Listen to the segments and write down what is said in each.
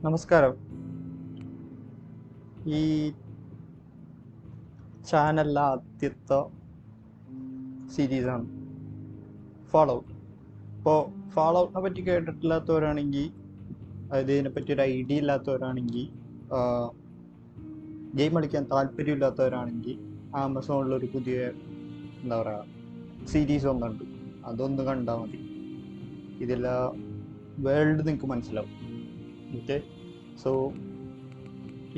നമസ്കാരം. ഈ ചാനലിലെ ആദ്യത്തെ സീരീസാണ് ഫാൾ ഔട്ട്. ഇപ്പോൾ ഫാൾ ഔട്ടിനെ പറ്റി കേട്ടിട്ടില്ലാത്തവരാണെങ്കിൽ, അതായത് ഇതിനെപ്പറ്റി ഒരു ഐഡിയ ഇല്ലാത്തവരാണെങ്കിൽ, ഗെയിം കളിക്കാൻ താല്പര്യമില്ലാത്തവരാണെങ്കിൽ ആമസോണിലൊരു പുതിയ എന്താ പറയുക സീരീസ് ഒന്നുണ്ട്, അതൊന്ന് കണ്ടാൽ മതി. ഇതിലെ വേൾഡ് നിങ്ങൾക്ക് മനസ്സിലാവും. ഓക്കെ, സോ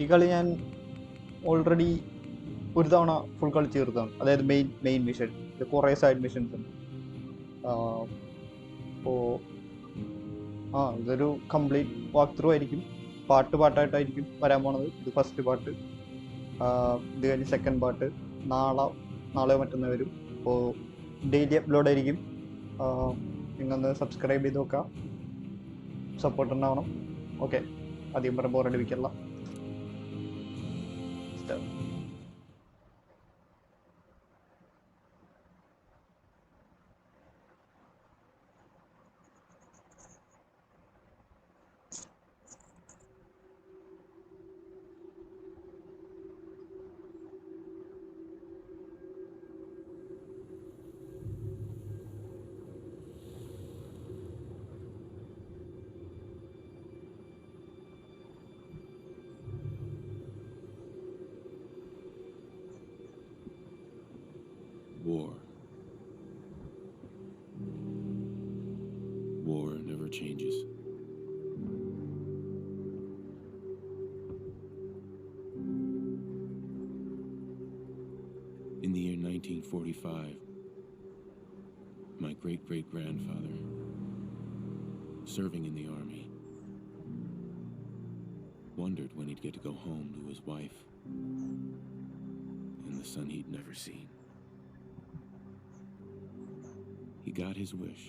ഈ കളി ഞാൻ ഓൾറെഡി ഒരു തവണ ഫുൾ കളിച്ച് തീർത്താണ്. അതായത് മെയിൻ മിഷൻ, ഇത് കുറേ സൈഡ് മിഷൻസ് ഉണ്ട്. അപ്പോൾ ഇതൊരു കംപ്ലീറ്റ് വാക്ക് ത്രൂ ആയിരിക്കും. പാട്ടായിട്ടായിരിക്കും വരാൻ പോണത്. ഇത് ഫസ്റ്റ് പാർട്ട്, ഇത് കഴിഞ്ഞ് സെക്കൻഡ് പാർട്ട് നാളെ മറ്റന്നാൾ വരും. അപ്പോൾ ഡെയിലി അപ്ലോഡ് ആയിരിക്കും. നിങ്ങളൊന്ന് സബ്സ്ക്രൈബ് ചെയ്ത് നോക്കാം, സപ്പോർട്ട് ഉണ്ടാവണം. ഓക്കെ, അധികം പറഞ്ഞ ബോറടിപ്പിക്കല്ല. War never changes. In the year 1945, my great-great-grandfather, serving in the army, wondered when he'd get to go home to his wife and the son he'd never seen. He got his wish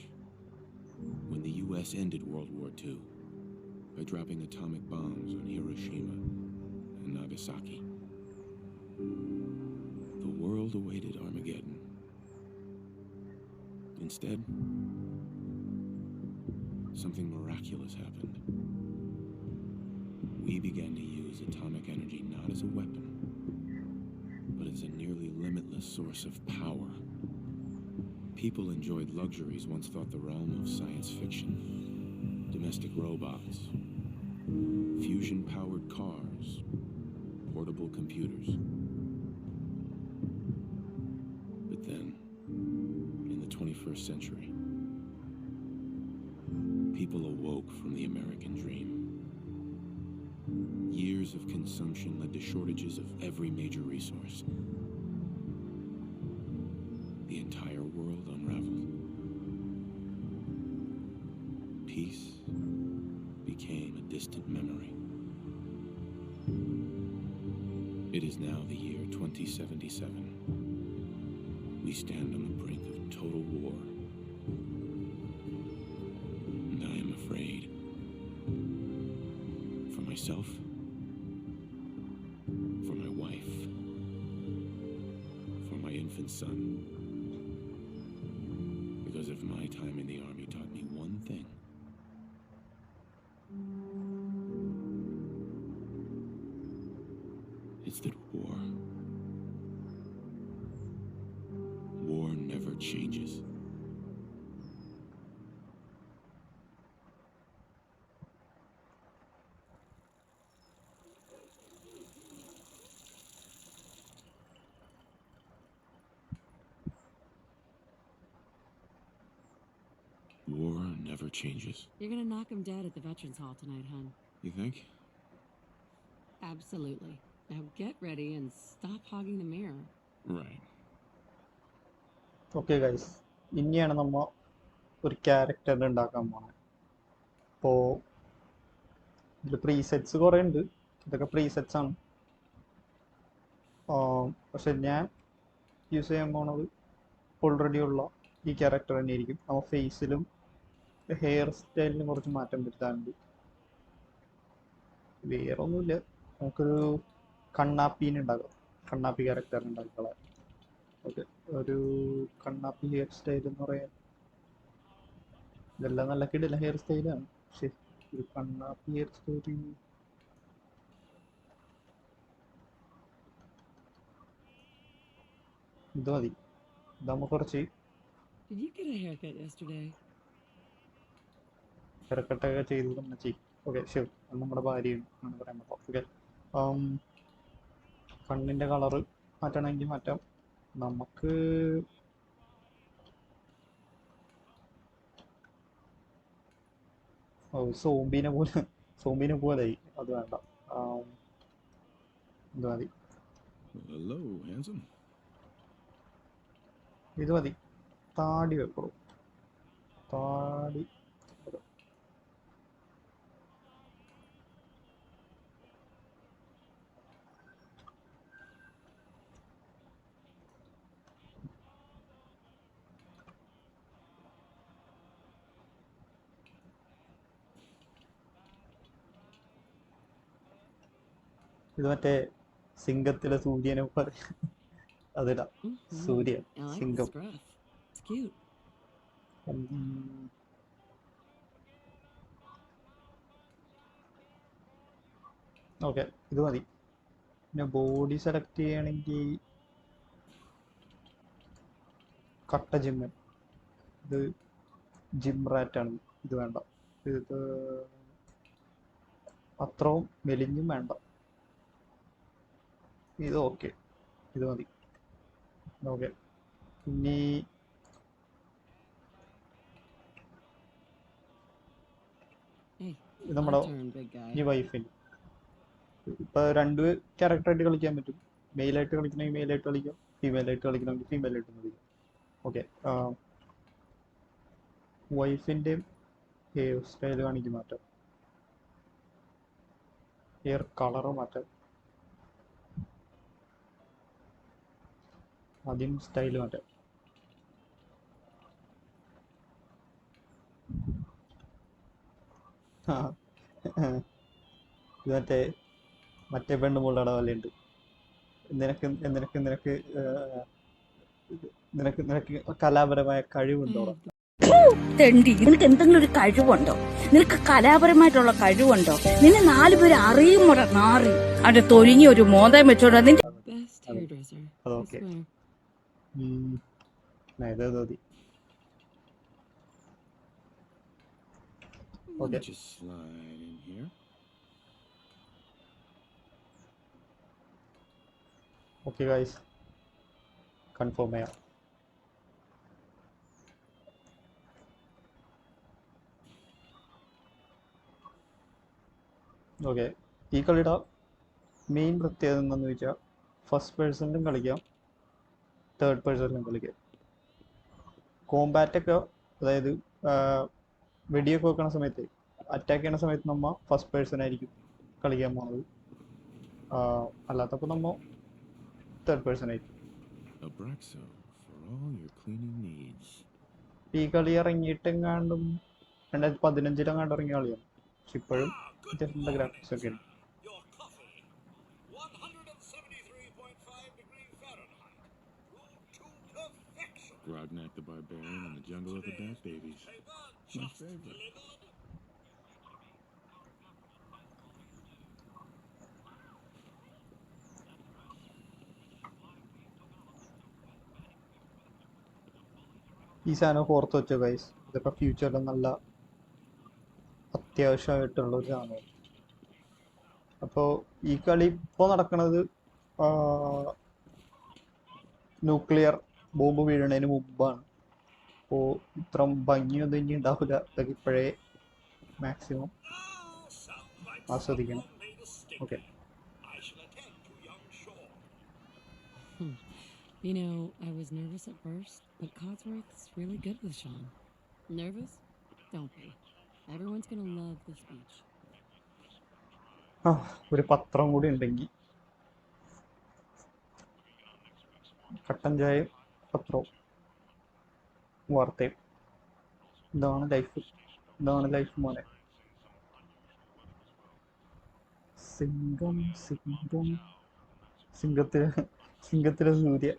when the U.S. ended World War II by dropping atomic bombs on Hiroshima and Nagasaki. The world awaited Armageddon. Instead, something miraculous happened. We began to use atomic energy not as a weapon, but as a nearly limitless source of power. People enjoyed luxuries once thought the realm of science fiction. Domestic robots, fusion-powered cars, portable computers. But then, in the 21st century, people awoke from the American dream. Years of consumption led to shortages of every major resource. The entire world unraveled. Peace became a distant memory. It is now the year 2077. We stand on the brink of total war. And I am afraid. For myself, for my wife, for my infant son. Because if my time in the army taught me one thing, it's that war never changes. War never changes. You're gonna knock him dead at the Veterans Hall tonight, hon. You think? Absolutely. Now get ready and stop hogging the mirror. Right. Okay guys, ഇനിയാണ് നമ്മൾ ഒരു character ഉണ്ടാക്കാൻ പോണത്. അപ്പോൾ ഇതിൽ presets കുറേ ഉണ്ട്. ഇതൊക്കെ പ്രീസെറ്റ്സ് ആണ്. പക്ഷെ ഞാൻ യൂസ് ചെയ്യാൻ പോണത് ഓൾറെഡി ഉള്ള ഈ ക്യാരക്ടർ തന്നെയായിരിക്കും. നമ്മൾ ഫേസിലും ഹെയർ സ്റ്റൈലിനും കുറച്ച് മാറ്റം വരുത്താനുണ്ട്. വേറെ ഒന്നുമില്ല, നമുക്കൊരു കണ്ണാപ്പീനെ ഉണ്ടാക്കാം. കണ്ണാപ്പി ക്യാരക്ടർ ഉണ്ടാക്കിക്കളാം. ഓക്കെ, ഒരു കണ്ണാപ്പി ഹെയർ സ്റ്റൈൽ എന്ന് പറയാൻ ഇതെല്ലാം നല്ല കിടില ഹെയർ സ്റ്റൈലാണ്. പക്ഷെ ഒരു കണ്ണാപ്പി ഹെയർ സ്റ്റൈൽ ഇത് മതി. ഇതാകുമ്പോൾ കുറച്ച് Did you get a haircut yesterday? ഹെയർക്കട്ടൊക്കെ ചെയ്ത് തന്നെ ചെയ്യും. ഓക്കെ ശരി, അത് നമ്മുടെ ഭാര്യയും ആണ് പറയാൻ പറ്റും. ഓക്കെ, കണ്ണിൻ്റെ കളറ് മാറ്റണമെങ്കിൽ മാറ്റാം. നമുക്ക് സോംബീനെ പോലെയായി, അത് വേണ്ട. ഇത് മതി, Hello, handsome. ഇത് മതി. താടി വെക്കുള്ളൂ, താടി. ഇത് മറ്റേ സിംഗത്തിലെ സൂര്യനെ പോലെ അതിടാം. Suriya I like the Singam. scruff. It's cute. Okay, ഇത് മതി. പിന്നെ ബോഡി സെലക്ട് ചെയ്യണമെങ്കിൽ കട്ട ജിമ്മൻ. ഇത് ജിം റാറ്റാണ്. ഇത് വേണ്ട. ഇത് അത്രയും മെലിഞ്ഞും വേണ്ട. ഇത് ഓക്കെ, ഇത് മതി. ഓക്കെ, ഇനി Hey, ഇത് നമ്മുടെ my turn, big guy. ഈ വൈഫിന് ഇപ്പൊ രണ്ട് ക്യാരക്ടറായിട്ട് കളിക്കാൻ പറ്റും. മെയിലായിട്ട് കളിക്കണമെങ്കിൽ മെയിലായിട്ട് കളിക്കാം, ഫീമെയിലായിട്ട് കളിക്കണമെങ്കിൽ ഫീമെയിലായിട്ട് കളിക്കാം. ഓക്കെ, വൈഫിൻ്റെ ഹെയർ സ്റ്റൈൽ കാണിക്കും മാറ്റാം, ഹെയർ കളറ് മാറ്റാം. ആദ്യം സ്റ്റൈൽ മാറ്റാം. ഇത് മറ്റേ പെണ്ണ് മുള്ളയുടെ പോലെയുണ്ട്. നിനക്ക് നിനക്ക് നിനക്ക് നിനക്ക് നിനക്ക് കലാപരമായ കഴിവുണ്ടോ? തെണ്ടി, നിനക്ക് എന്തെങ്കിലും ഒരു കഴിവുണ്ടോ? നിനക്ക് കലാപരമായിട്ടുള്ള കഴിവുണ്ടോ? നിന്നെ 4 പേര് അറിയുമ്പോഴ നാറി അവിടെ തൊരിഞ്ഞ ഒരു മോദം വെച്ചോണ്ടാ നിന്റെ Best hairdresser. I അതൊക്കെ swear. ഇത് മതി. Let me Okay. just slide in here. Okay guys, confirm ചെയ്യാം. ഓക്കെ, ഈ കളിയുടെ മെയിൻ പ്രത്യേകത എന്താണെന്ന് ചോദിച്ചാൽ ഫസ്റ്റ് പേഴ്സണിലും കളിക്കാം, തേർഡ് പേഴ്സണിലും കളിക്കാം. കോമ്പാറ്റൊക്കെ, അതായത് വെടിയൊക്കെ വെക്കണ സമയത്ത്, അറ്റാക്ക് ചെയ്യണ സമയത്ത് നമ്മൾ ഫസ്റ്റ് പേഴ്സൺ ആയിരിക്കും കളിക്കാൻ പോകുന്നത്. അല്ലാത്തപ്പോൾ നമ്മൾ തേർഡ് പേഴ്സൺ ആയിരിക്കും. Abraxo for all your cleaning needs. ഈ കളി ഇറങ്ങിയിട്ടെങ്ങാണ്ടും 2015 ഇറങ്ങിയ കളിയാണ്. പക്ഷെ ഇപ്പോഴും അത്യാവശ്യം ഗ്രാഫിക്സ് ഒക്കെ ഉണ്ട്. Your coffee, 173.5 degrees Fahrenheit, brewed to perfection. Grognak the Barbarian and the Jungle of the Bat Babies. My Just favorite. delivered. ഈ സാധനം ഓർത്ത് വെച്ചോ ഗൈസ്, ഇതൊക്കെ ഫ്യൂച്ചറിൽ നല്ല അത്യാവശ്യമായിട്ടുള്ള ഒരു സാധനമാണ്. അപ്പോൾ ഈ കളി ഇപ്പോൾ നടക്കുന്നത് ന്യൂക്ലിയർ ബോംബ് വീഴുന്നതിന് മുമ്പാണ്. അപ്പോൾ ഇത്ര ഭംഗിയൊന്നും ഇനി ഉണ്ടാവില്ല. ഇതൊക്കെ ഇപ്പോഴേ മാക്സിമം ആസ്വദിക്കണം. Okay, I shall attend to young Shaw. You know, I was nervous at first, but Codsworth's really good with Sean. Nervous? Don't be. Everyone's gonna love the speech. ഒരു പത്രം കൂടി ഉണ്ടെങ്കിൽ, കട്ടൻ ചായയും പത്രവും വാർത്തയും. ഇതാണ് ലൈഫ്, ഇതാണ് ലൈഫ് മോനെ. സിംഗം സിംഗം സിംഗത്തിലെ Suriya.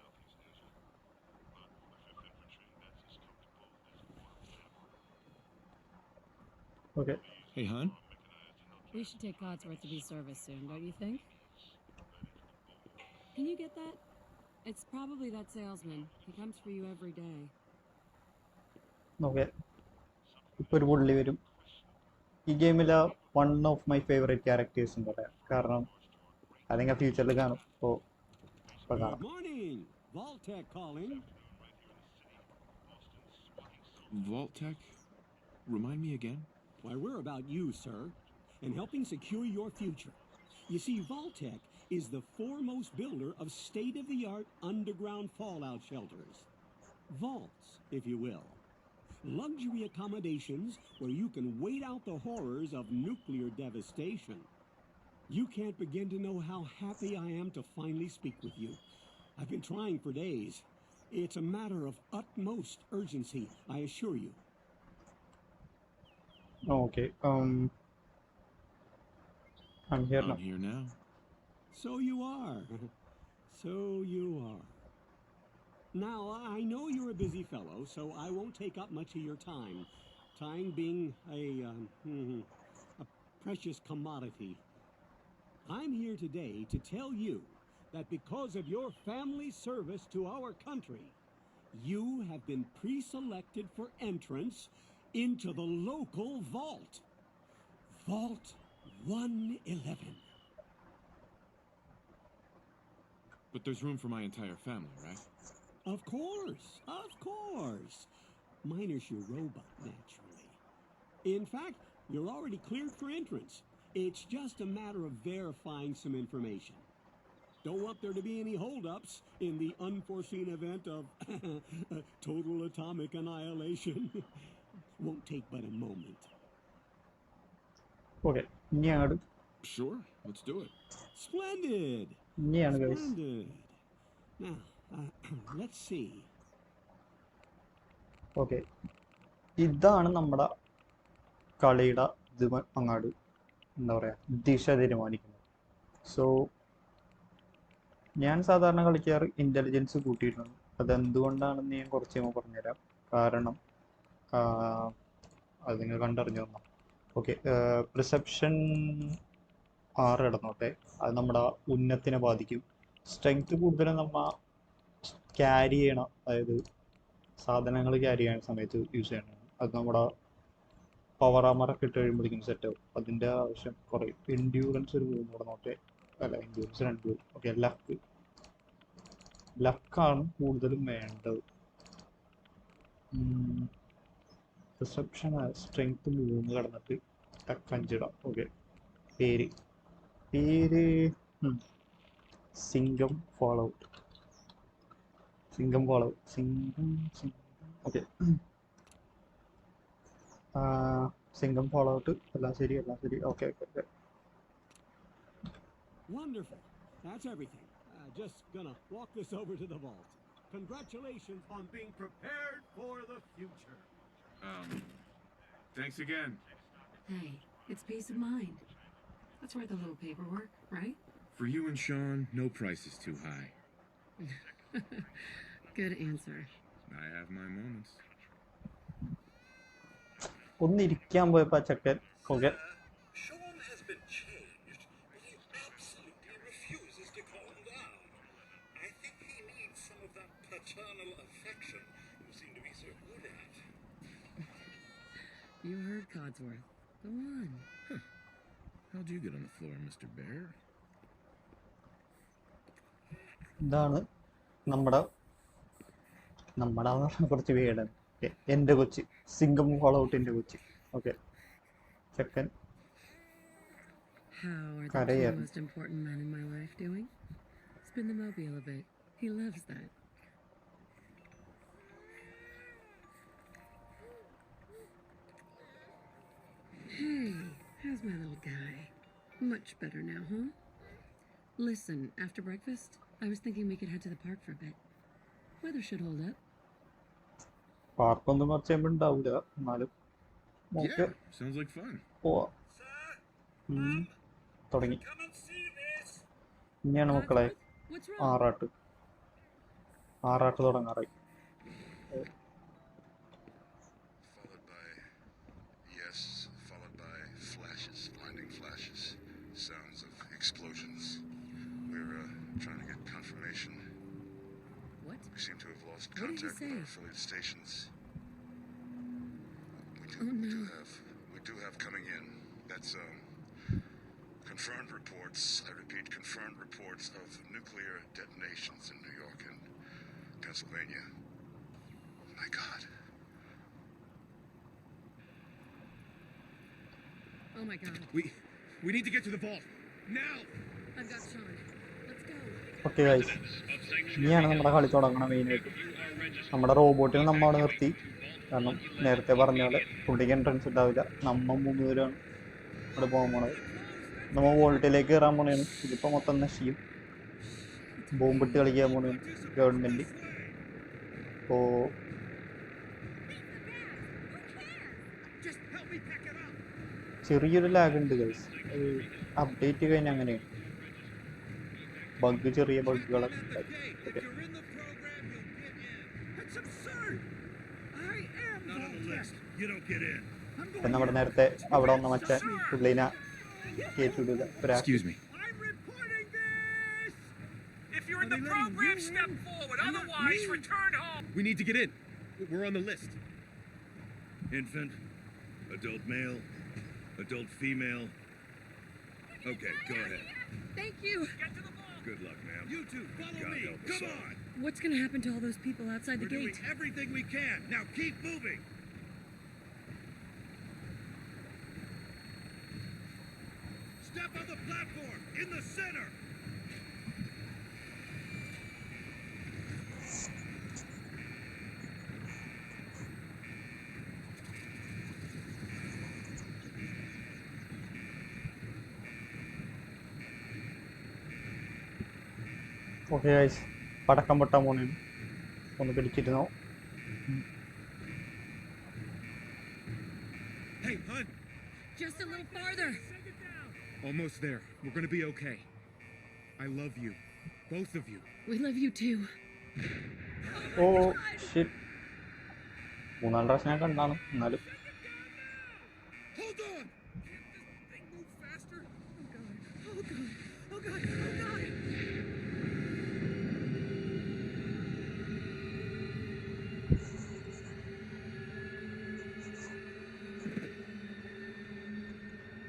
Okay, Hey, hon. We should take Codsworth to be service soon, don't you think? Can you get that? It's probably that salesman. He comes for you every day. Okay, ഇപ്പോൾ ഒരു പുള്ളി വരും. ഈ ഗെയിമിലെ one of my favourite characters എന്ന് പറയാം. കാരണം അല്ലെങ്കിൽ ഫ്യൂച്ചറിൽ കാണും. ഇപ്പോൾ കാണാം. Good morning. Vault-Tec calling. Vault-Tec? Remind me again? Why, we're about you, sir, and helping secure your future. You see, Vault-Tec is the foremost builder of state-of-the-art underground fallout shelters. Vaults, if you will. Luxury accommodations where you can wait out the horrors of nuclear devastation. You can't begin to know how happy I am to finally speak with you. I've been trying for days. It's a matter of utmost urgency, I assure you. Okay, I'm here now. I'm here now. So you are. So you are. Now, I know you're a busy fellow, so I won't take up much of your time. Time being a precious commodity. I'm here today to tell you that because of your family service to our country, you have been pre-selected for entrance into the local vault. Vault 111. But there's room for my entire family, right? Of course, of course. Miner's your robot, naturally. In fact, you're already cleared for entrance. It's just a matter of verifying some information. Don't want there to be any holdups in the unforeseen event of total atomic annihilation. Won't take but a moment. Okay, ഇനിയാണ് Sure, let's do it. Splendid! Guys. Splendid. Now, let's see. Okay, ഇതാണ് നമ്മുടെ കളിയുടെ ഇത് അങ്ങാട് എന്താ പറയുക ദിശ തീരുമാനിക്കുന്നത്. So ഞാൻ സാധാരണ കളിക്കാറ് ഇൻ്റലിജൻസ് കൂട്ടിയിട്ടാണ്. അതെന്തുകൊണ്ടാണെന്ന് ഞാൻ കുറച്ച് കഴിയുമ്പോൾ പറഞ്ഞുതരാം. കാരണം അത് നിങ്ങൾ കണ്ടറിഞ്ഞു തന്നു. Okay, perception 6 ഇടന്നോട്ടെ. അത് നമ്മുടെ ഉന്നത്തിനെ ബാധിക്കും. സ്ട്രെങ്ത് കൂടുതലും നമ്മൾ ക്യാരി ചെയ്യണം, അതായത് സാധനങ്ങൾ ക്യാരി ചെയ്യുന്ന സമയത്ത് യൂസ് ചെയ്യണം. അത് നമ്മുടെ പവർ ആമറൊക്കെ ഇട്ട് കഴിയുമ്പോഴേക്കും സെറ്റ് ആവും. അതിൻ്റെ ആവശ്യം കുറയും. എൻഡ്യൂറൻസ് ഒരു 3 ഇടന്നോട്ടെ. അല്ല, എൻഡ്യൂറൻസ് 2. ഓക്കെ, ലക്കാണ് കൂടുതലും വേണ്ടത്. റിസപ്ഷൻ സ്ട്രെങ്ത് 3 കടന്നിട്ട് ലക്ക് 5 ഇടാം. ഓക്കെ, പേര് Singam follow out. Okay, Singam follow out. എല്ലാം ശരി. Okay. Wonderful. That's everything. Just gonna walk this over to the vault. Congratulations on being prepared for the future. Thanks again. Hey, it's peace of mind. That's worth a little paperwork, right? For you and Sean, no price is too high. Good answer. I have my moments. ഒന്നിരിക്കാൻ പോയപ്പോൾ ചെക്കൻ okay Sean has been changed, but he absolutely refuses to calm down. I think he needs some of that paternal affection you seem to be so good at. You heard Codsworth. Go on. How'd you get on the floor, Mr. Bear? ഇതാണ് നമ്മുടെ കുറച്ച് വീടാണ്. എൻ്റെ Kochi Singham follow ഔട്ടിൻ്റെ Kochi. Okay, ചെക്കൻ How are the Karayan. two most important men in my life doing? Spin the mobile a bit. He loves that. Hey, how's my little guy? Much better now, huh? Listen, after breakfast, I was thinking we could head to the park for a bit. Weather should hold up. പാർക്കൊന്നും കുറച്ച് കഴിയുമ്പോൾ ഉണ്ടാവില്ല, എന്നാലും നമുക്ക് Yeah, sounds like fun. പോവാം. Sir, തുടങ്ങി. come and see this. ഇനിയാണ് മക്കളെ Codsworth, what's wrong? ആറാട്ട് തുടങ്ങാറായി. Followed by flashes, blinding flashes, sounds of explosions. We're trying to get confirmation. We seem to have lost What did he contact with our say? affiliate stations. Oh, no. We do have coming in. That's confirmed reports. I repeat, confirmed reports of nuclear detonations in New York and Pennsylvania. My God. Oh my god. We need to get to the vault now. I've got Sean. Let's go. Okay guys, ഇനിയാണ് നമ്മുടെ കളി തുടങ്ങണം. മെയിനായിട്ട് നമ്മുടെ റോബോട്ടിനെ നമ്മൾ അവിടെ നിർത്തി. കാരണം നേരത്തെ പറഞ്ഞ പോലെ പുള്ളിക്ക് എൻട്രൻസ് ഉണ്ടാവില്ല. നമ്മൾ 3 പേരാണ് അവിടെ പോകാൻ പോണത്. നമ്മൾ വോൾട്ടിലേക്ക് കയറാൻ പോണേണ്. ഇതിപ്പോൾ മൊത്തം നശിക്കും. ബോംബിട്ട് കളിക്കാൻ പോണേണ് ഗവൺമെൻറ്. അപ്പോൾ ചെറിയൊരു ലാഗ് ഉണ്ട് ഗൈസ്. അപ്ഡേറ്റ് കഴിഞ്ഞാൽ അങ്ങനെയാണ്. ബഗ്, ചെറിയ ബഗ്ഗുകളൊക്കെ ഉണ്ടായി. ഓക്കെ, അപ്പം നമ്മുടെ നേരത്തെ അവിടെ വന്ന മച്ചാൻ പുള്ളിനെ കയറ്റിവിടുക. Excuse me. If you're in the program, step forward. Otherwise, return home. We need to get in. We're on the list. Infant, adult male, adult female. Okay, go ahead. Thank you. Get to the ball. Good luck, ma'am. You two, follow God me. help us Come all. on. What's gonna happen to all those people outside the We're doing gate? everything we can. Now keep moving. Step on the platform in the center. Okay guys, പടക്കം പൊട്ടാൻ പോണേണ്. ഒന്ന് പിടിച്ചിരുന്നോ. Hey, hun. Just a little farther. Almost there. We're gonna be okay. I love you, both of you. We love you too. Oh shit, 3-4 പ്രാവശ്യം ഞാൻ കണ്ടാണ്. എന്നാലും Hold on. They move faster. Oh god. Oh god. Oh god. Oh god.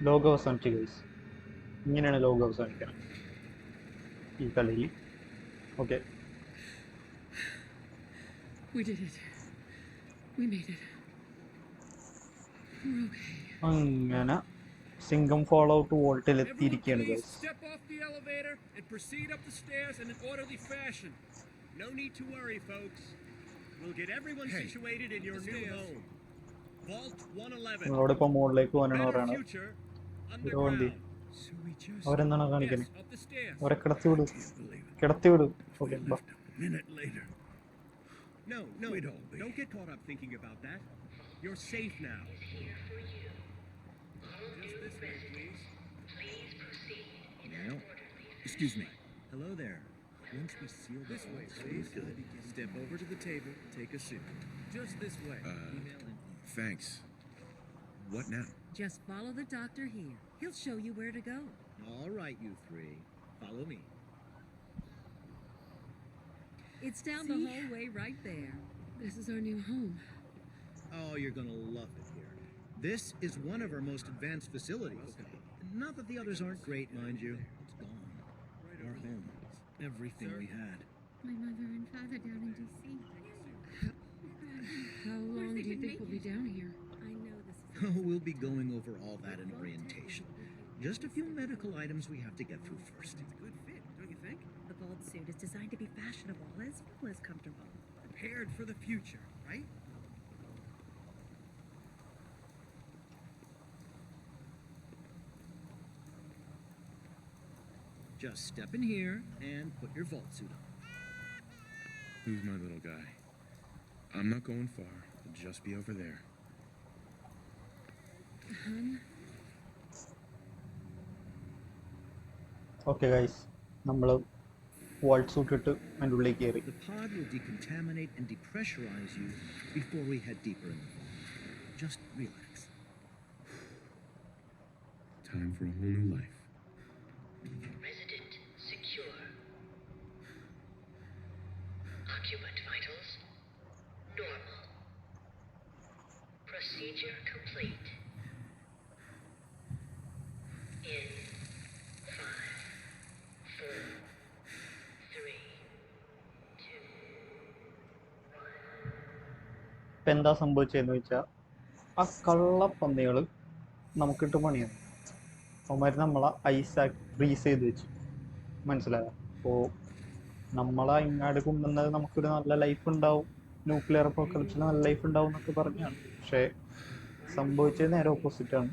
ലോകം അവസാനിച്ചു guys. ഇങ്ങനെയാണ് ലോകം അവസാനിക്കണം ഈ കളിയിൽ. Okay, We did it. We made it. We're okay. അങ്ങനെ സിംഗം ഫോളോ ഔട്ട് വോൾട്ടിൽ Everyone, എത്തിയിരിക്കുകയാണ് please guys. step off the elevator and proceed up the stairs in an orderly fashion. No need to worry, folks. We'll get everyone Hey. situated in your new Stairs. home. Vault 111. നിങ്ങളോട് ഇപ്പോൾ മുകളിലേക്ക് പോകാനാണ് Better പറയുന്നത്. future വണ്ടി underground. So we just അവരെന്താണ് കാണിക്കുന്നത്? yes, up the stairs. അവരെ കിടത്തി വിടും, കിടത്തി വിടും. Okay, Minute later. No, don't get caught up thinking about that. You're safe now. Just this way, please. Now, excuse me. Hello there. Once we seal This way, please. step over to the table, take a seat. Just this way. Email and Thanks. What now? Just follow the doctor here. He'll show you where to go. all right, you three. Follow me. It's down the hallway right there. This is our new home. Oh, you're gonna love it here. This is one of our most advanced facilities. Not that the others aren't great, mind you. It's gone. Our home. Everything we had. My mother and father down in D.C. How long do you think we'll be down here? I know this is... Oh, we'll be going over all that in orientation. Just a few medical items we have to get through first. Good fit, don't you think? The Vault suit is designed to be fashionable as well as comfortable. Prepared for the future, right? Just step in here and put your Vault suit on. Who's my little guy? I'm not going far. I'll just be over there. Okay guys, നമ്മൾ volt suit ഇട്ട് അതിൻ്റെ ഉള്ളിലേക്ക് കയറി. The pod will decontaminate and depressurize you before we head deeper in the vault. Just relax. Time for a whole new life. Resident secure. Occupant അപ്പം എന്താ സംഭവിച്ചതെന്ന് വെച്ചാൽ ആ കള്ളപ്പന്നികൾ നമുക്കിട്ട് പണിയാണ്. അവന്മാർ നമ്മളെ ഐസാക്കി ഫ്രീസ് ചെയ്ത് വെച്ചു. മനസ്സിലായോ? അപ്പോൾ നമ്മളെ ഇങ്ങാട് കൊണ്ടുവന്നത് നമുക്കൊരു നല്ല ലൈഫ് ഉണ്ടാവും, ന്യൂക്ലിയർ അപ്പോക്കലിപ്സിൽ നല്ല ലൈഫ് ഉണ്ടാവും എന്നൊക്കെ പറഞ്ഞാണ്. പക്ഷേ സംഭവിച്ചത് നേരെ ഓപ്പോസിറ്റാണ്.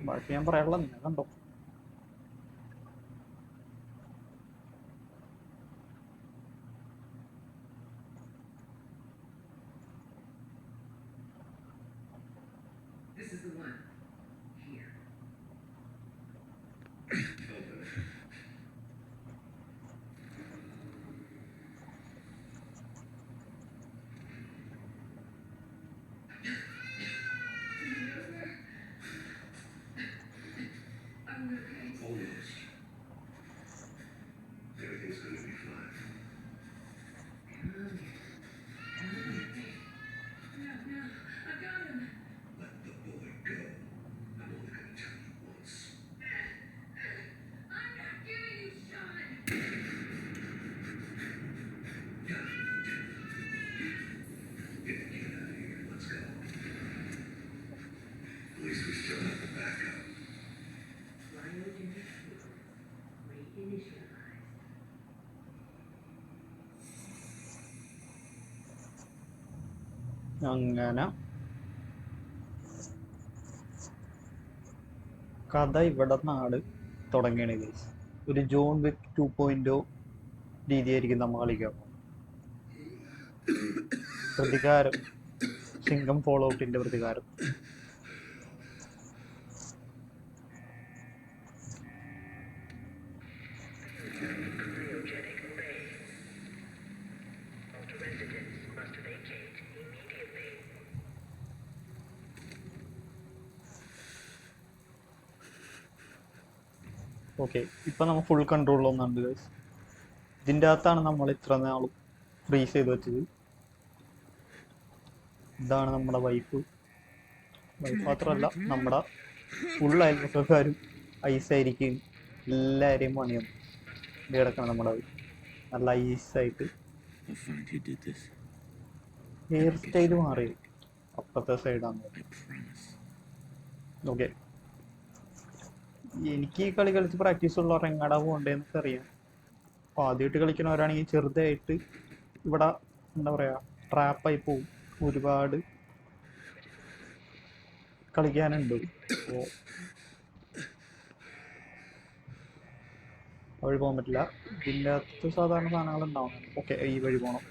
ബാക്കി ഞാൻ പറയാനുള്ള നിങ്ങൾ കണ്ടോ. This is the one. Here. Almost. Everything's going to be fine. No, I got him. Let the boy go. I'm only going to tell you once. I'm not giving you Sean. Get out of here. Let's go. At least we still have the backup. Cryogenic field reinitialized. അങ്ങനെ കഥ ഇവിടെ നാട് തുടങ്ങിയാണ് guys. ഒരു John Wick 2.0 രീതിയായിരിക്കും നമ്മൾ കളിക്കാൻ പോകുന്നത്. പ്രതികാരം, സിംഗം ഫോളോ ഔട്ടിന്റെ പ്രതികാരം. ഓക്കെ, ഇപ്പം നമ്മൾ ഫുൾ കൺട്രോളിലൊന്നുണ്ട് ഗൈസ്. ഇതിൻ്റെ അകത്താണ് നമ്മൾ ഇത്ര നാളും ഫ്രീസ് ചെയ്ത് വെച്ചത്. ഇതാണ് നമ്മുടെ വൈഫ് മാത്രമല്ല നമ്മുടെ ഫുൾ അയൽപ്പക്കാരും ഐസായിരിക്കും. എല്ലാവരെയും പണിയൊന്നും ഇത് കിടക്കണം നമ്മുടെ നല്ല ഐസായിട്ട്. I'll find who did this. Hair style മാറി അപ്പുറത്തെ സൈഡാണ്. I promise. ഓക്കെ, എനിക്ക് ഈ കളി കളിച്ച് പ്രാക്ടീസ് ഉള്ളവർ എങ്ങാടാ പോകേണ്ടതെന്നൊക്കെ അറിയാം. അപ്പോൾ ആദ്യമായിട്ട് കളിക്കുന്നവരാണെങ്കിൽ ചെറുതായിട്ട് ഇവിടെ എന്താ പറയുക ട്രാപ്പായി പോകും. ഒരുപാട് കളിക്കാനുണ്ട്. അപ്പോൾ വഴി പോകാൻ പറ്റില്ല. ഇതിൻ്റെ അകത്ത് സാധാരണ സാധനങ്ങൾ ഉണ്ടാവും. ഓക്കെ, ഈ വഴി പോകണം.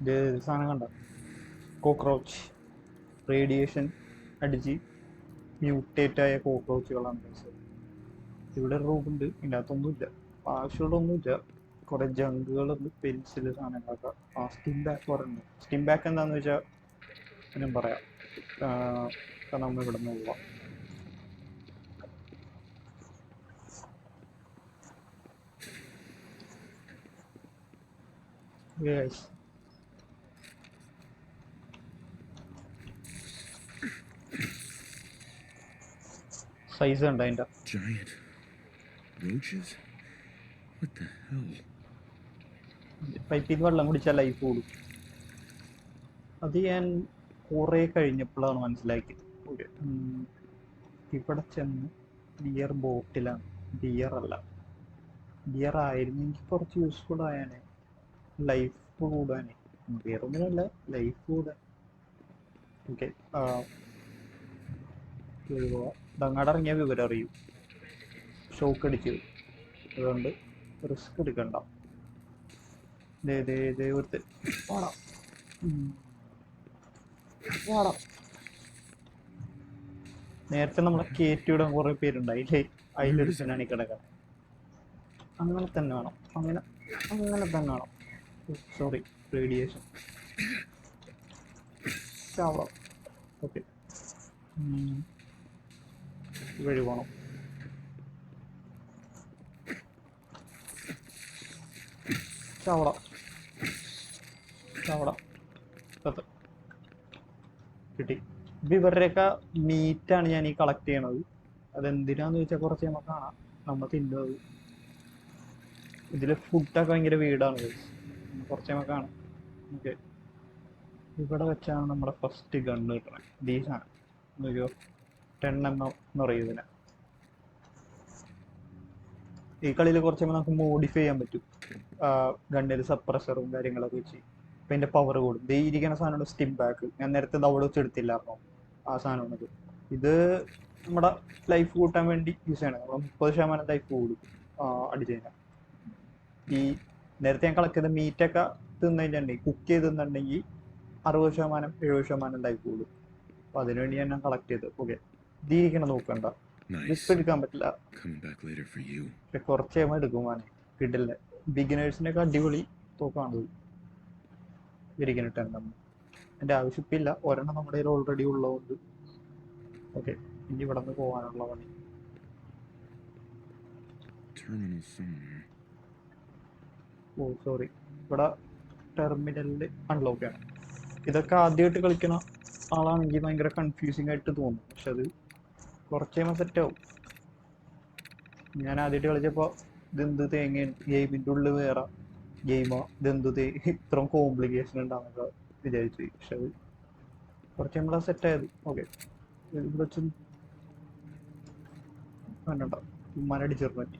ഇത് സാധനം കണ്ട കോക്രോച്ച് റേഡിയേഷൻ അടിച്ച് മ്യൂട്ടേറ്റ് ആയ കോക്രോച്ചുകളാണ്. ഇവിടെ റൂമുണ്ട്, ഇതിൻ്റെ അകത്തൊന്നുമില്ല, ആവശ്യമുള്ളൊന്നുമില്ല. കുറെ ജങ്കുകളുണ്ട്, പെൻസില് സാധനങ്ങളൊക്കെ. ആ സ്റ്റിം ബാക്ക് പറയുന്നുണ്ട്. സ്റ്റിം ബാക്ക് എന്താണെന്ന് വെച്ചാൽ ഞാൻ പറയാം. നമ്മൾ ഇവിടെ നിന്ന് പോവാം. സൈസ് ഉണ്ട് അതിൻ്റെ. Giant roaches? What the hell? പൈപ്പിൽ നിന്ന് വെള്ളം കുടിച്ചാൽ ലൈഫ് കൂടും. അത് ഞാൻ കുറേ കഴിഞ്ഞപ്പോഴാണ് മനസ്സിലാക്കിയത്. ഇവിടെ ചെന്ന് ബിയർ ബോട്ടിലാണ്, ബിയർ അല്ല. ബിയർ ആയിരുന്നെങ്കിൽ കുറച്ച് യൂസ്ഫുൾ ആയാനേ, ലൈഫ് കൂടാനേ. ബിയർ ഒന്നുമല്ല, ലൈഫ് കൂടാൻ. ഓക്കെ, അങ്ങാടിറങ്ങിയ വിവരം അറിയൂ. ഷോക്ക് അടിച്ചു, അതുകൊണ്ട് റിസ്ക് എടുക്കണ്ട. ഒരുത്ത് പാടാം പാടാം. നേരത്തെ നമ്മളെ കയറ്റിവിടാൻ കുറെ പേരുണ്ടായില്ലേ, അതിലൊരുത്തനാണ് ഈ കിടക്കുന്നത്. അങ്ങനെ തന്നെ വേണം, അങ്ങനെ തന്നെ വേണം. Sorry, radiation ചാവളം. ഓക്കെ, വഴി പോണം. ചാവട കിട്ടി. ഇപ്പം ഇവരുടെയൊക്കെ മീറ്റാണ് ഞാൻ ഈ കളക്ട് ചെയ്യണത്. അതെന്തിനാന്ന് ചോദിച്ചാൽ കുറച്ച് നമുക്ക് കാണാം. നമ്മൾ തിന്നത് ഇതിൽ ഫുഡൊക്കെ ഭയങ്കര വീടാണ് കുറച്ച് നമുക്ക് കാണാം. ഓക്കെ, ഇവിടെ വെച്ചാണ് നമ്മുടെ ഫസ്റ്റ് ഗണ്ണ് കിട്ടണത്. ഡീസാണ് ഒരു 10mm എന്ന് പറയും ഇതിനെ. ഈ കളിയിൽ കുറച്ച് നമുക്ക് മോഡിഫൈ ചെയ്യാൻ പറ്റും. ഗണ്ണിൽ സപ്രസറും കാര്യങ്ങളൊക്കെ വെച്ച് അപ്പം അതിൻ്റെ പവർ കൂടും. ദേ ഇരിക്കുന്ന സാധനമാണ് സ്റ്റിം ബാക്ക്. ഞാൻ നേരത്തെ അവിടെ വെച്ച് എടുത്തില്ലായിരുന്നു, ആ സാധനമാണിത്. ഇത് നമ്മുടെ ലൈഫ് കൂട്ടാൻ വേണ്ടി യൂസ് ചെയ്യണം. നമ്മൾ 30% ലൈഫ് കൂടും അടിച്ചു കഴിഞ്ഞാൽ. ഈ നേരത്തെ ഞാൻ കളക്ട് ചെയ്ത മീറ്റൊക്കെ തിന്നു കഴിഞ്ഞിട്ടുണ്ടെങ്കിൽ, കുക്ക് ചെയ്ത് തിന്നിട്ടുണ്ടെങ്കിൽ 60% 70% ലൈഫ് കൂടും. അപ്പോൾ അതിനുവേണ്ടി ഞാൻ കളക്ട് ചെയ്ത്. ഓക്കെ, ഇതിരിക്കണം നോക്കണ്ട, റിസ്ക് എടുക്കാൻ പറ്റില്ല. പക്ഷെ കുറച്ച് കഴിയുമ്പോൾ എടുക്കുവാണ് കിട്ടില്ല. ബിഗിനേഴ്സിനൊക്കെ അടിപൊളി തോക്കാണത്. ഇരിക്കണിട്ട് എൻ്റെ ആവശ്യമില്ല, ഒരെണ്ണം നമ്മുടെ കയ്യിൽ ഓൾറെഡി ഉള്ളതുകൊണ്ട്. ഓക്കെ, ഇനി ഇവിടെ നിന്ന് പോകാനുള്ള പണി. ഓ സോറി, ഇവിടെ ടെർമിനലിൽ അൺലോക്ക് ആണ്. ഇതൊക്കെ ആദ്യമായിട്ട് കളിക്കുന്ന ആളാണെങ്കിൽ ഭയങ്കര കൺഫ്യൂസിങ് ആയിട്ട് തോന്നും, പക്ഷെ അത് കുറച്ച് കഴിയുമ്പോൾ സെറ്റാവും. ഞാൻ ആദ്യമായിട്ട് കളിച്ചപ്പോൾ ഇതെന്ത് തേങ്ങ, ഗെയിമിൻ്റെ ഉള്ളിൽ വേറെ ഗെയിമോ, ഇതെന്ത് ഇത്രയും കോംപ്ലിക്കേഷൻ ഉണ്ടാകുന്നൊക്കെ വിചാരിച്ചു. പക്ഷെ അത് കുറച്ച് നമ്മളെ സെറ്റായത്. ഓക്കെ, ഇവിടെ വെച്ച് വേണ്ട ഉമ്മാനടിച്ചേർന്ന് പറ്റി.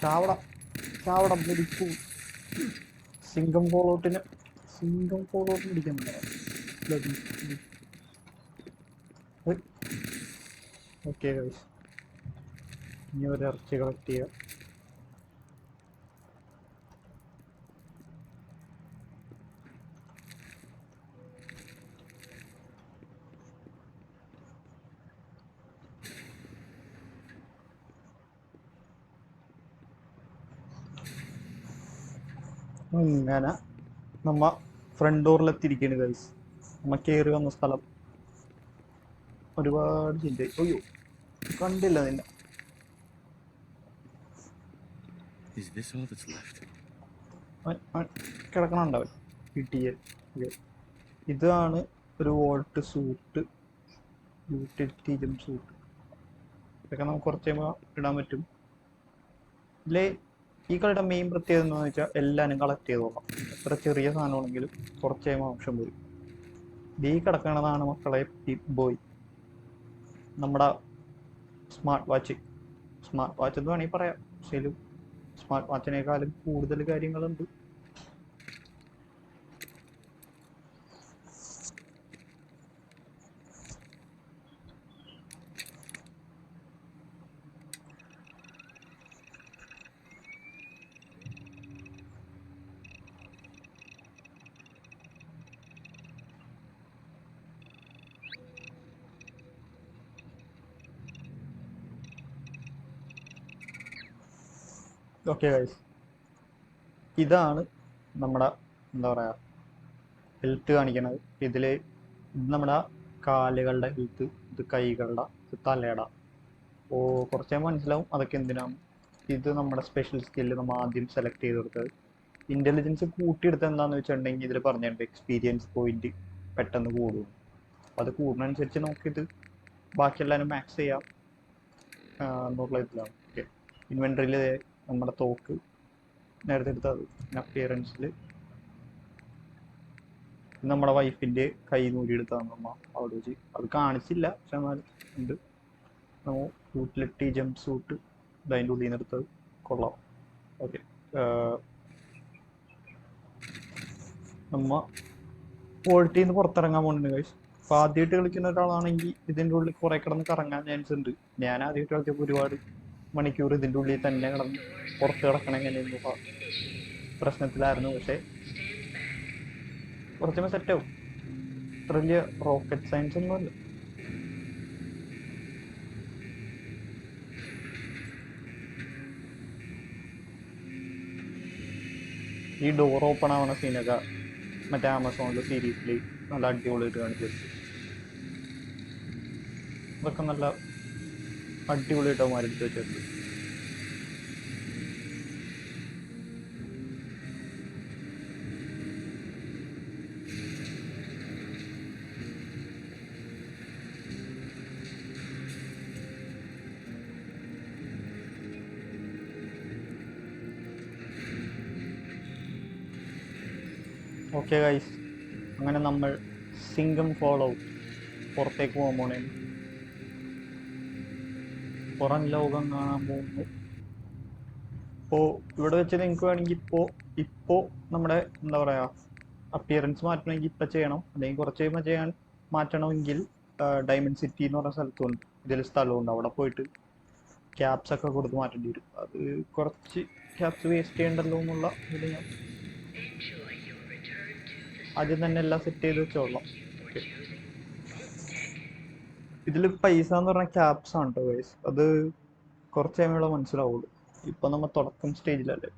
ചാവടം ചാവടം പിടിച്ചു. സിംഗം ഫോളോട്ടിന് പിടിക്കുന്നുണ്ടോ? ഓക്കെ ഗൈസ്, ഇനി ഒരു ഇറച്ചി കളക്ട് ചെയ്യാം. ഇങ്ങനെ നമ്മ ഫ്രണ്ട് ഡോറിലെത്തിയിരിക്കുകയാണ് ഗൈസ്. നമ്മ കയറി വന്ന സ്ഥലം ഒരുപാട് ചിന്ത. അയ്യോ, കണ്ടില്ല നിന്നെ. കിടക്കണുണ്ടാവും കിട്ടിയ. ഇതാണ് ഒരു വോൾട്ട് സൂട്ട്, യൂട്ടിലിറ്റി ജം സൂട്ട്. ഇതൊക്കെ നമുക്ക് കുറച്ച് കഴിയുമ്പോൾ ഇടാൻ പറ്റും. ഇതിലെ ഈ കളിയുടെ മെയിൻ പ്രത്യേകത എന്താണെന്ന് വെച്ചാൽ എല്ലാവരും കളക്ട് ചെയ്തോളാം. എത്ര ചെറിയ സാധനമാണെങ്കിലും കുറച്ച് കഴിയുമ്പോൾ ആവശ്യം വരും. ഈ കിടക്കണതാണ് മക്കളെ ബോയ്, നമ്മുടെ സ്മാർട്ട് വാച്ച് എന്ന് വേണമെങ്കിൽ പറയാം. പക്ഷേ സ്മാർട്ട് വാച്ചിനേക്കാളും കൂടുതൽ കാര്യങ്ങളുണ്ട്. ഓക്കെ ഗൈസ്, ഇതാണ് നമ്മുടെ എന്താ പറയുക ഹെൽത്ത് കാണിക്കണത്. ഇത് നമ്മുടെ കാലുകളുടെ ഹെൽത്ത്, ഇത് കൈകളുടെ, ഇത് തലയുടെ. അപ്പോൾ കുറച്ച് കഴിയുമ്പോൾ മനസ്സിലാവും അതൊക്കെ എന്തിനാണ്. ഇത് നമ്മുടെ സ്പെഷ്യൽ സ്കില്ല് നമ്മൾ ആദ്യം സെലക്ട് ചെയ്ത് കൊടുത്തത്. ഇൻ്റലിജൻസ് കൂട്ടിയെടുത്ത് എന്താണെന്ന് വെച്ചിട്ടുണ്ടെങ്കിൽ ഇതിൽ പറഞ്ഞിട്ടുണ്ട് എക്സ്പീരിയൻസ് പോയിന്റ് പെട്ടെന്ന് കൂടും. അപ്പോൾ അത് കൂടുന്നതനുസരിച്ച് നമുക്കിത് ബാക്കിയെല്ലാവരും മാക്സ് ചെയ്യാം എന്നുള്ള ഇതിലാണ്. ഓക്കെ, ഇൻവെൻട്രിയിൽ നമ്മുടെ തോക്ക് നേരത്തെ എടുത്തത് അപ്പിയറൻസിൽ നമ്മുടെ വൈഫിൻ്റെ കൈ നൂരിയെടുത്താണ് നമ്മ അവിടെ വെച്ച്. അത് കാണിച്ചില്ല, പക്ഷെ എന്നാൽ ഉണ്ട്. നമ്മൾ യൂട്ടിലിറ്റി ജംപ് സൂട്ട് അതിൻ്റെ ഉള്ളിൽ നിന്ന് എടുത്തത് കൊള്ളാം. ഓക്കെ, നമ്മ ക്വാളിറ്റിയിൽ നിന്ന് പുറത്തിറങ്ങാൻ പോകുന്നുണ്ട് ഗൈസ്. അപ്പോൾ ആദ്യമായിട്ട് കളിക്കുന്ന ഒരാളാണെങ്കിൽ ഇതിൻ്റെ ഉള്ളിൽ കുറേ കിടന്ന് കറങ്ങാൻ ചാൻസ് ഉണ്ട്. ഞാൻ ആദ്യമായിട്ട് കളിച്ചപ്പോൾ ഒരുപാട് മണിക്കൂർ ഇതിൻ്റെ ഉള്ളിൽ തന്നെ കിടന്ന് പുറത്ത് കിടക്കണം എങ്ങനെയെന്ന് പ്രശ്നത്തിലായിരുന്നു. പക്ഷേ കുറച്ചുകൂടെ സെറ്റാവും. അത്ര വലിയ റോക്കറ്റ് സയൻസ് ഒന്നുമല്ല. ഈ ഡോർ ഓപ്പൺ ആവുന്ന സീനൊക്കെ മറ്റേ ആമസോണിലെ സീരീസിൽ നല്ല അടിപൊളിയായിട്ട് കാണിച്ചിട്ടുണ്ട്. ഇതൊക്കെ നല്ല അടിപൊളിയായിട്ട് അവന്മാരെടുത്ത് വെച്ചിട്ടുണ്ട്. ഓക്കെ ഗൈസ്, അങ്ങനെ നമ്മൾ സിംഗം ഫോളോ പുറത്തേക്ക് പോകാൻ പോണേ. പുറം ലോകം കാണാൻ പോകുന്നു. ഇപ്പോൾ ഇവിടെ വെച്ച് നിങ്ങൾക്ക് വേണമെങ്കിൽ ഇപ്പോൾ നമ്മുടെ എന്താ പറയുക അപ്പിയറൻസ് മാറ്റണമെങ്കിൽ ഇപ്പം ചെയ്യണം, അല്ലെങ്കിൽ കുറച്ച് കഴിയുമ്പോൾ മാറ്റണമെങ്കിൽ ഡയമണ്ട് സിറ്റി എന്ന് പറഞ്ഞ സ്ഥലത്തുണ്ട്, ഇതിൽ സ്ഥലമുണ്ട്. അവിടെ പോയിട്ട് ക്യാപ്സ് ഒക്കെ കൊടുത്ത് മാറ്റേണ്ടി വരും. അത് കുറച്ച് ക്യാപ്സ് വേസ്റ്റ് ചെയ്യണ്ടല്ലോ എന്നുള്ള ഇതിൽ ഞാൻ ആദ്യം തന്നെ എല്ലാം സെറ്റ് ചെയ്ത് വെച്ചോളാം. ഓക്കെ, ഇതിൽ പൈസ എന്ന് പറഞ്ഞാൽ ക്യാപ്സ് ആണ് കേട്ടോ ഗൈസ്. അത് കുറച്ച് കഴിയുമ്പോൾ മനസ്സിലാവുള്ളൂ. ഇപ്പം നമ്മൾ തുടക്കം സ്റ്റേജിലല്ലേ.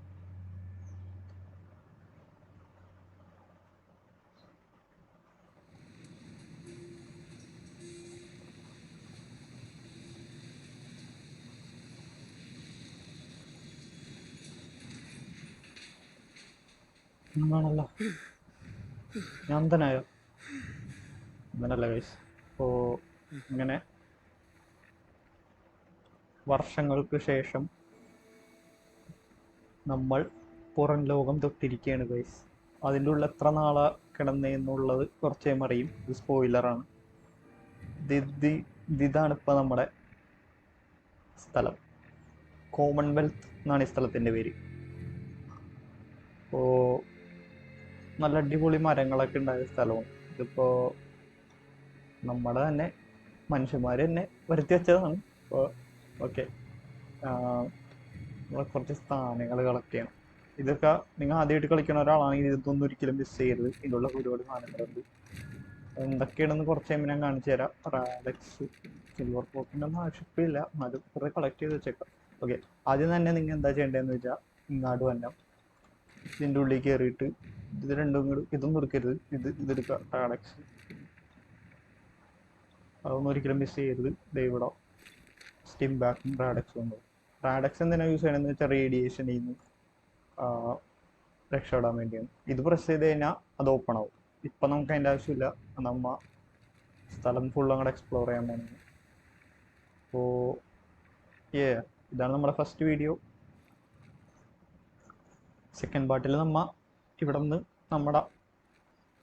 ആണല്ലോ, ഞാൻ തന്നെയോ? അങ്ങനല്ല ഗൈസ്. അപ്പോൾ ഇങ്ങനെ വർഷങ്ങൾക്ക് ശേഷം നമ്മൾ പുറം ലോകം തൊട്ടിരിക്കുകയാണ് ഗൈസ്. അതിൻ്റെ ഉള്ളിൽ എത്ര നാളെ കിടന്നെന്നുള്ളത് കുറച്ചേം അറിയും. ഇത് സ്പോയിലറാണ്. ഇതാണ് ഇപ്പം നമ്മുടെ സ്ഥലം. കോമൺവെൽത്ത് എന്നാണ് ഈ സ്ഥലത്തിൻ്റെ പേര്. അപ്പോൾ നല്ല അടിപൊളി മരങ്ങളൊക്കെ ഉണ്ടായ സ്ഥലമാണ്. ഇതിപ്പോൾ നമ്മുടെ തന്നെ മനുഷ്യന്മാർ തന്നെ വരുത്തി വെച്ചതാണ്. അപ്പോൾ ഓക്കെ, നമ്മൾ കുറച്ച് സ്ഥാനങ്ങൾ കളക്ട് ചെയ്യണം. ഇതൊക്കെ നിങ്ങൾ ആദ്യമായിട്ട് കളിക്കുന്ന ഒരാളാണെങ്കിൽ ഇതൊന്നും ഒരിക്കലും മിസ് ചെയ്യരുത്. ഇതിലുള്ള ഒരുപാട് സാധനങ്ങളുണ്ട്. എന്തൊക്കെയാണെന്ന് കുറച്ച് കഴിയുമ്പോൾ ഞാൻ കാണിച്ചു തരാം. റാഡക്സ്, സിൽവർ പോക്കിൻ്റെ ഒന്നും ആവശ്യമില്ല, എന്നാലും കുറേ കളക്ട് ചെയ്ത് വെച്ചേക്കാം. ഓക്കെ, ആദ്യം തന്നെ നിങ്ങൾ എന്താ ചെയ്യേണ്ടതെന്ന് വെച്ചാൽ ഇങ്ങാട് വന്നം, ഇതിൻ്റെ ഉള്ളിൽ കയറിയിട്ട് ഇത് രണ്ടും കൂടി ഇതൊന്നും എടുക്കരുത്, ഇതെടുക്കുക. റാഡക്സ് അതൊന്നും ഒരിക്കലും മിസ് ചെയ്യരുത്. ദൈവടോ സ്റ്റിം ബാക്കും റാഡക്സും ഉണ്ട്. റാഡക്സ് എന്തിനാണ് യൂസ് ചെയ്യണമെന്ന് വെച്ചാൽ റേഡിയേഷനിൽ നിന്ന് രക്ഷപ്പെടാൻ വേണ്ടിയാണ്. ഇത് പ്രസ് ചെയ്ത് കഴിഞ്ഞാൽ അത് ഓപ്പൺ ആവും. ഇപ്പം നമുക്ക് അതിൻ്റെ ആവശ്യമില്ല, നമ്മ സ്ഥലം ഫുൾ അങ്ങോട്ട് എക്സ്പ്ലോർ ചെയ്യാൻ പോകുന്നത്. അപ്പോൾ ഇതാണ് നമ്മുടെ ഫസ്റ്റ് വീഡിയോ. സെക്കൻഡ് പാർട്ടിൽ നമ്മ ഇവിടെ നിന്ന് നമ്മുടെ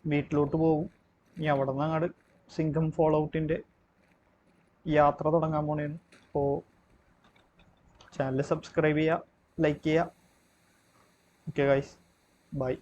വീട്ടിലോട്ട് പോകും. ഇനി അവിടെ നിന്ന് അങ്ങോട്ട് സിംഗം ഫോളോ ഔട്ടിൻ്റെ യാത്ര തുടങ്ങാൻ പോണേന്ന്. അപ്പോൾ ചാനൽ സബ്സ്ക്രൈബ് ചെയ്യുക, ലൈക്ക് ചെയ്യുക. Okay guys, by.